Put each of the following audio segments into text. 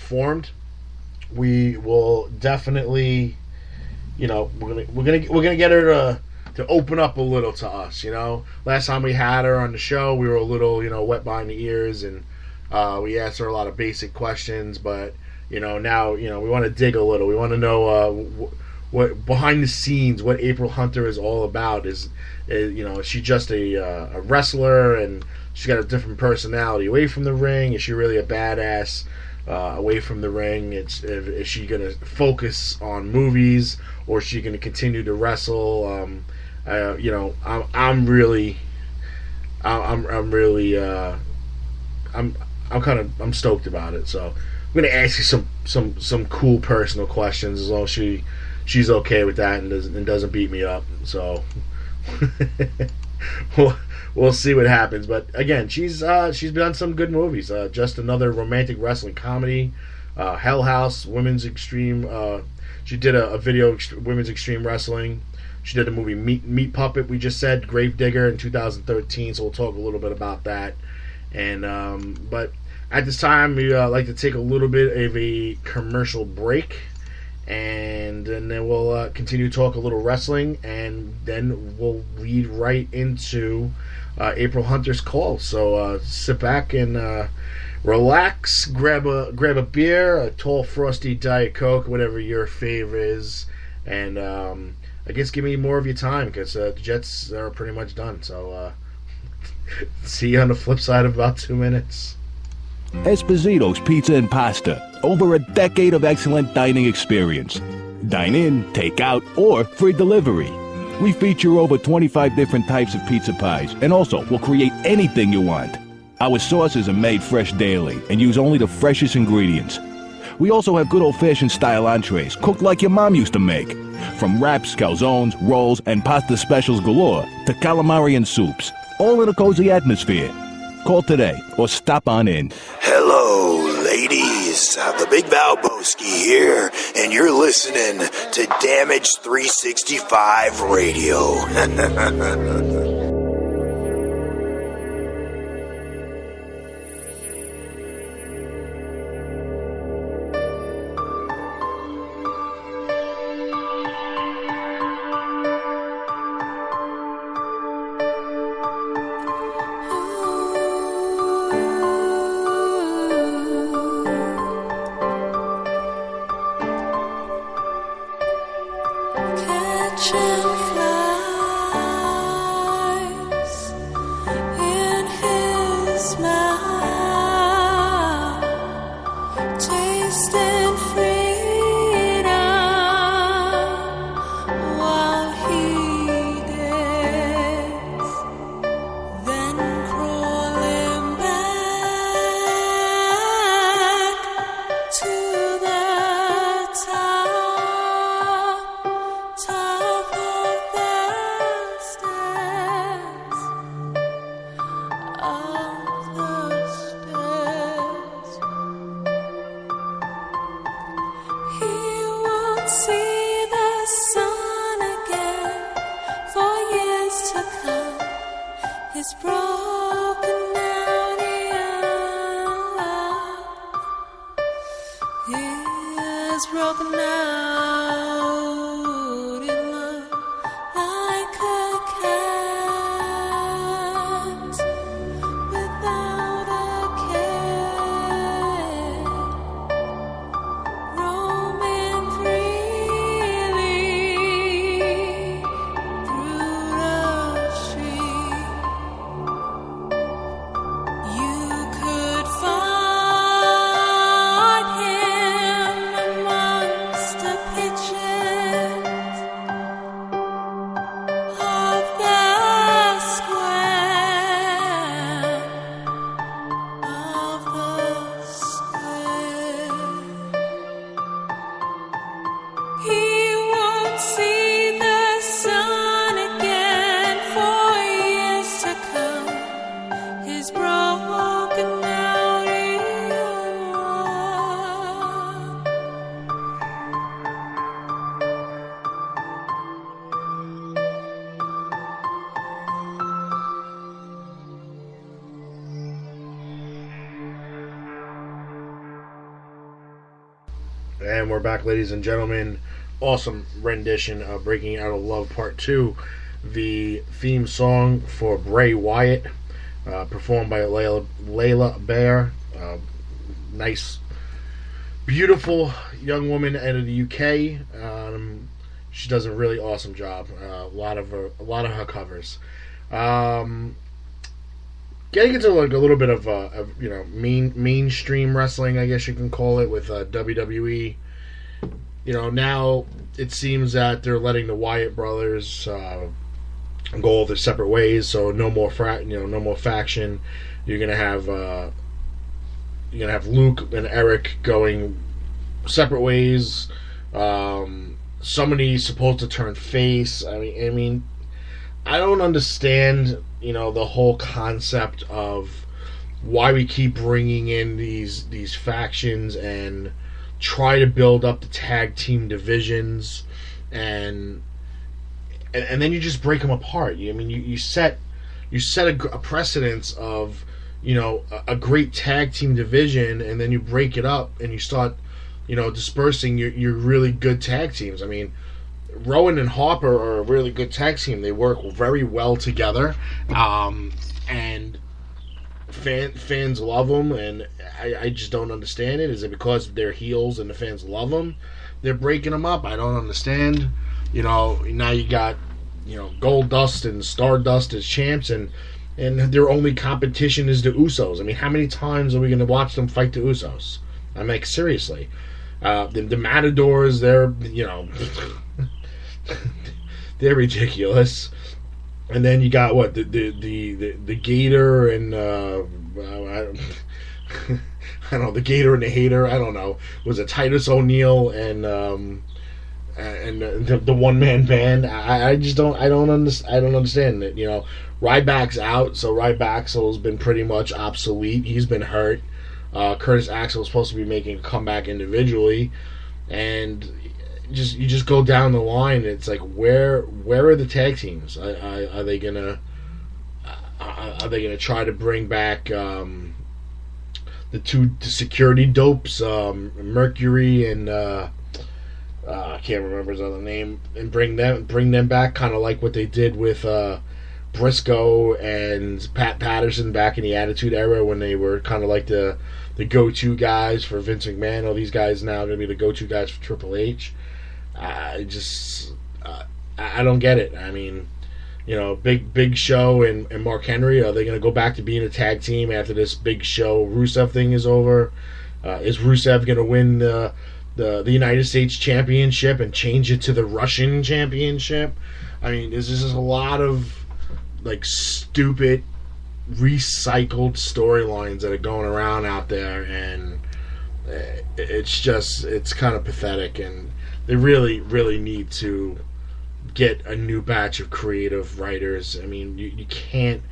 performed, we will definitely, we're gonna get her to open up a little to us. Last time we had her on the show, we were a little, wet behind the ears, and we asked her a lot of basic questions. But now, we want to dig a little. We want to know what behind the scenes, what April Hunter is all about. Is she just a wrestler, and she's got a different personality away from the ring? Is she really a badass away from the ring? Is she going to focus on movies, or is she going to continue to wrestle? I'm really stoked about it. So I'm going to ask you some cool personal questions, as long as she's okay with that and doesn't beat me up. So we'll see what happens. But again, she's done some good movies. Just Another romantic wrestling comedy, Hell House, women's extreme. She did a video, women's extreme wrestling. She did a movie, Meat Puppet, we just said, Gravedigger, in 2013. So we'll talk a little bit about that. And but at this time, we like to take a little bit of a commercial break, and then we'll continue to talk a little wrestling, and then we'll lead right into April Hunter's call. So sit back and relax, grab a beer, a tall frosty Diet Coke, whatever your favorite is, and I guess give me more of your time, because the Jets are pretty much done. So see you on the flip side of about 2 minutes. Esposito's Pizza and Pasta. Over a decade of excellent dining experience. Dine in, take out, or free delivery. We feature over 25 different types of pizza pies, and also will create anything you want. Our sauces are made fresh daily and use only the freshest ingredients. We also have good old-fashioned style entrees, cooked like your mom used to make. From wraps, calzones, rolls, and pasta specials galore to calamari and soups, all in a cozy atmosphere. Call today or stop on in. Hello, ladies. The Big Valboski here, and you're listening to Damage 365 Radio. Picture And we're back, ladies and gentlemen. Awesome rendition of Breaking Out of Love Part 2. The theme song for Bray Wyatt, performed by Layla Bear. Nice, beautiful young woman out of the UK. She does a really awesome job. A lot of her covers. Getting into like a little bit of mainstream wrestling, I guess you can call it, with WWE. Now it seems that they're letting the Wyatt brothers go their separate ways. So no more no more faction. You're gonna have Luke and Eric going separate ways. Somebody's supposed to turn face. I mean, I don't understand, the whole concept of why we keep bringing in these factions and try to build up the tag team divisions, and then you just break them apart. You set a precedence of a great tag team division, and then you break it up and you start dispersing your really good tag teams. I mean, Rowan and Harper are a really good tag team. They work very well together, and fans love them. And I just don't understand it. Is it because they're heels and the fans love them? They're breaking them up. I don't understand. Now you got Goldust and Stardust as champs, and their only competition is the Usos. I mean, how many times are we going to watch them fight the Usos? I'm like, seriously. The Matadors, they're they're ridiculous. And then you got what, the Gator and I don't know, the Gator and the Hater. I don't know. Was it Titus O'Neil and the one man band? I don't understand it. Ryback's out, so Ryback's been pretty much obsolete. He's been hurt. Curtis Axel is supposed to be making a comeback individually, and you just go down the line. It's like, where are the tag teams? Are they gonna try to bring back the security dopes, Mercury and I can't remember his other name, and bring them back, kind of like what they did with Briscoe and Pat Patterson back in the Attitude Era, when they were kind of like the go-to guys for Vince McMahon. All these guys now are going to be the go-to guys for Triple H. I don't get it. I mean, Big Show and Mark Henry, are they going to go back to being a tag team after this Big Show Rusev thing is over? Is Rusev going to win the United States Championship and change it to the Russian Championship? I mean, there's just a lot of like stupid recycled storylines that are going around out there, and it's kind of pathetic, and they really need to get a new batch of creative writers. I mean, you can't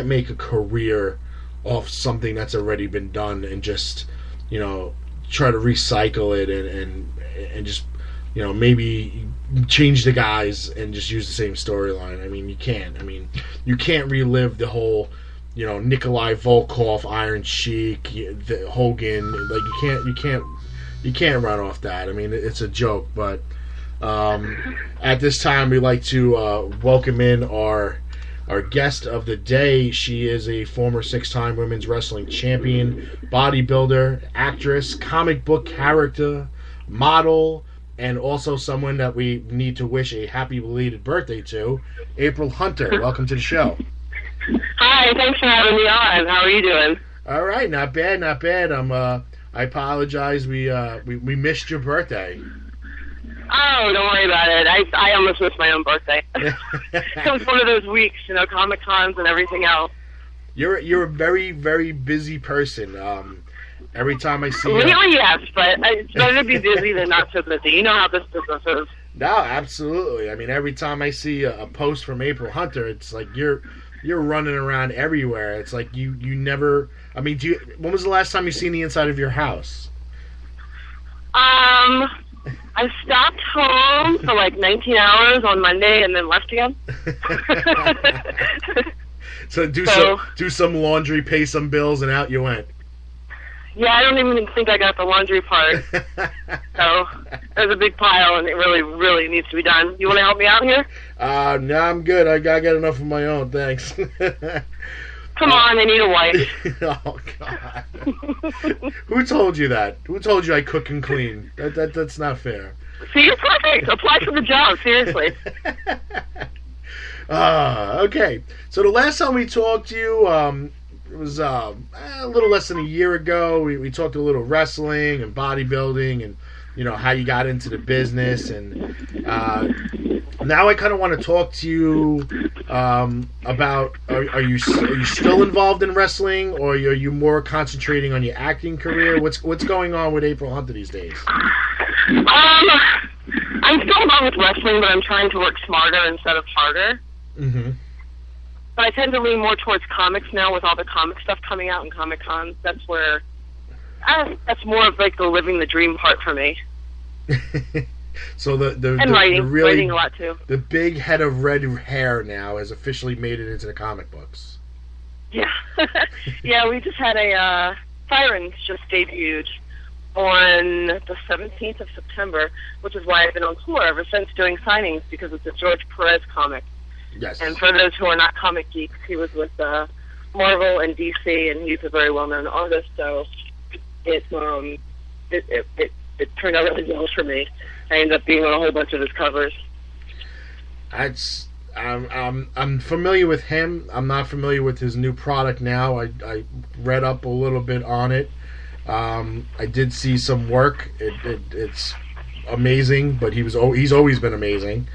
make a career off something that's already been done and just try to recycle it and just maybe change the guys and just use the same storyline. I mean, you can't. I mean, you can't relive the whole, Nikolai Volkov, Iron Sheik, the Hogan. Like, you can't run off that. I mean, it's a joke. But at this time, we'd like to welcome in our guest of the day. She is a former 6-time women's wrestling champion, bodybuilder, actress, comic book character, model, and also someone that we need to wish a happy belated birthday to, April Hunter. Welcome to the show. Hi, thanks for having me on. How are you doing? All right, not bad. I apologize. We missed your birthday. Oh, don't worry about it. I almost missed my own birthday. It was one of those weeks, Comic Cons and everything else. You're a very, very busy person. Every time I see lately, yes, but it's better to be busy than not so busy. You know how this business is. No, absolutely. I mean, every time I see a post from April Hunter, it's like you're running around everywhere. It's like you never. I mean, when was the last time you seen the inside of your house? I stopped home for like 19 hours on Monday and then left again. So do some laundry, pay some bills, and out you went. Yeah, I don't even think I got the laundry part. So there's a big pile, and it really, really needs to be done. You want to help me out here? No, I'm good. I got enough of my own, thanks. Come on, I need a wife. Oh, God. Who told you that? Who told you I cook and clean? That's not fair. See, you're perfect. Apply for the job, seriously. Okay. So the last time we talked to you, it was a little less than a year ago. We talked a little wrestling and bodybuilding and, how you got into the business. And now I kind of want to talk to you about, are you still involved in wrestling, or are you more concentrating on your acting career? What's going on with April Hunter these days? I'm still involved with wrestling, but I'm trying to work smarter instead of harder. Mm-hmm. But I tend to lean more towards comics now with all the comic stuff coming out in Comic Cons. That's where, that's more of like the living the dream part for me. So and writing a lot too. The big head of red hair now has officially made it into the comic books. Yeah. Yeah, we just had a, Sirens just debuted on the 17th of September, which is why I've been on tour ever since doing signings, because it's a George Perez comic. Yes. And for those who are not comic geeks, he was with Marvel and DC, and he's a very well-known artist. So it turned out really well for me. I ended up being on a whole bunch of his covers. I'm familiar with him. I'm not familiar with his new product now. I read up a little bit on it. I did see some work. It's amazing, but he's always been amazing.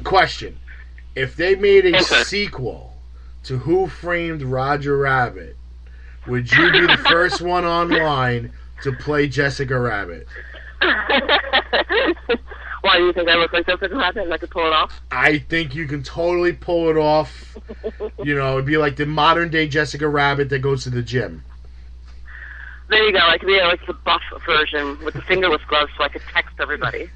Question: if they made a sequel to Who Framed Roger Rabbit, would you be the first one online to play Jessica Rabbit? Why, do you think I look like Jessica Rabbit and I could pull it off? I think you can totally pull it off. It'd be like the modern day Jessica Rabbit that goes to the gym. There you go. I could be like the buff version with the fingerless gloves so I could text everybody.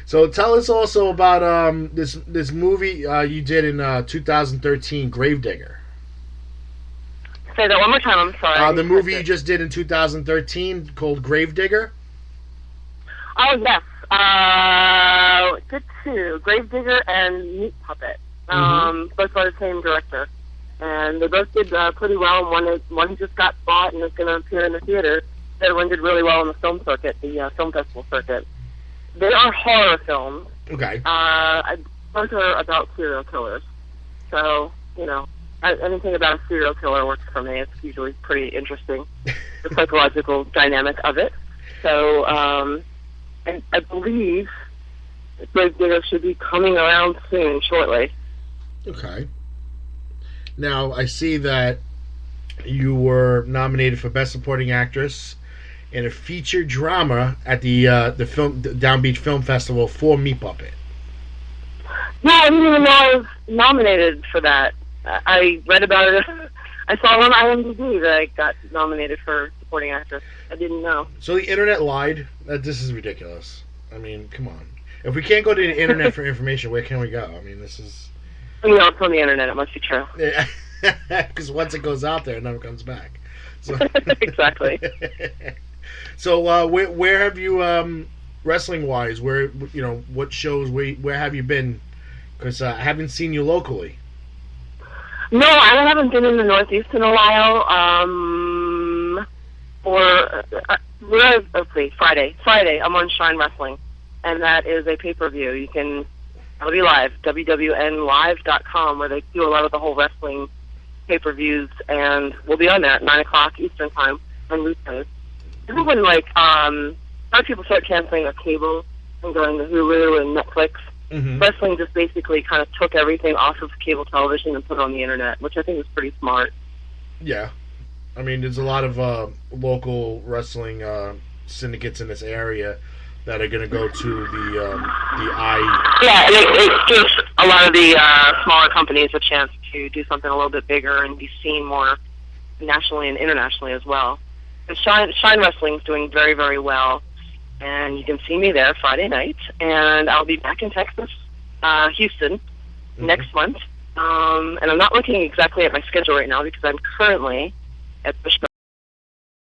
So tell us also about this movie you did in 2013, Gravedigger. Say that one more time, I'm sorry. The movie you just did in 2013 called Gravedigger? Oh, yes. Did two, Gravedigger and Meat Puppet. Both by the same director. And they both did pretty well. One just got bought and is going to appear in the theater. The other one did really well on the film circuit, the film festival circuit. They are horror films. Okay. Both are about serial killers. So, anything about a serial killer works for me. It's usually pretty interesting, the psychological dynamic of it. So, and I believe Gravedigger should be coming around soon, shortly. Okay. Now, I see that you were nominated for Best Supporting Actress in a feature drama at the Down Beach Film Festival for Meat Puppet. No, I didn't even know I was nominated for that. I read about it. I saw on IMDb that I got nominated for Supporting Actress. I didn't know. So the internet lied? This is ridiculous. I mean, come on. If we can't go to the internet for information, where can we go? I mean, this is... It's on the internet. It must be true. Because once it goes out there, it never comes back. So exactly. So where have you, wrestling-wise, what shows, where have you been? Because I haven't seen you locally. No, I haven't been in the Northeast in a while. Friday, I'm on Shine Wrestling, and that is a pay-per-view. It'll be live, WWNlive.com, where they do a lot of the whole wrestling pay-per-views, and we'll be on there at 9 o'clock Eastern Time on weekends. This is when, a lot of people start canceling their cable and going to Hulu and Netflix. Mm-hmm. Wrestling just basically kind of took everything off of cable television and put it on the internet, which I think is pretty smart. Yeah. I mean, there's a lot of local wrestling syndicates in this area that are going to go to the I. Yeah, it gives a lot of the smaller companies a chance to do something a little bit bigger and be seen more nationally and internationally as well. And Shine Wrestling is doing very, very well, and you can see me there Friday night, and I'll be back in Texas, Houston, next month, And I'm not looking exactly at my schedule right now because I'm currently at the show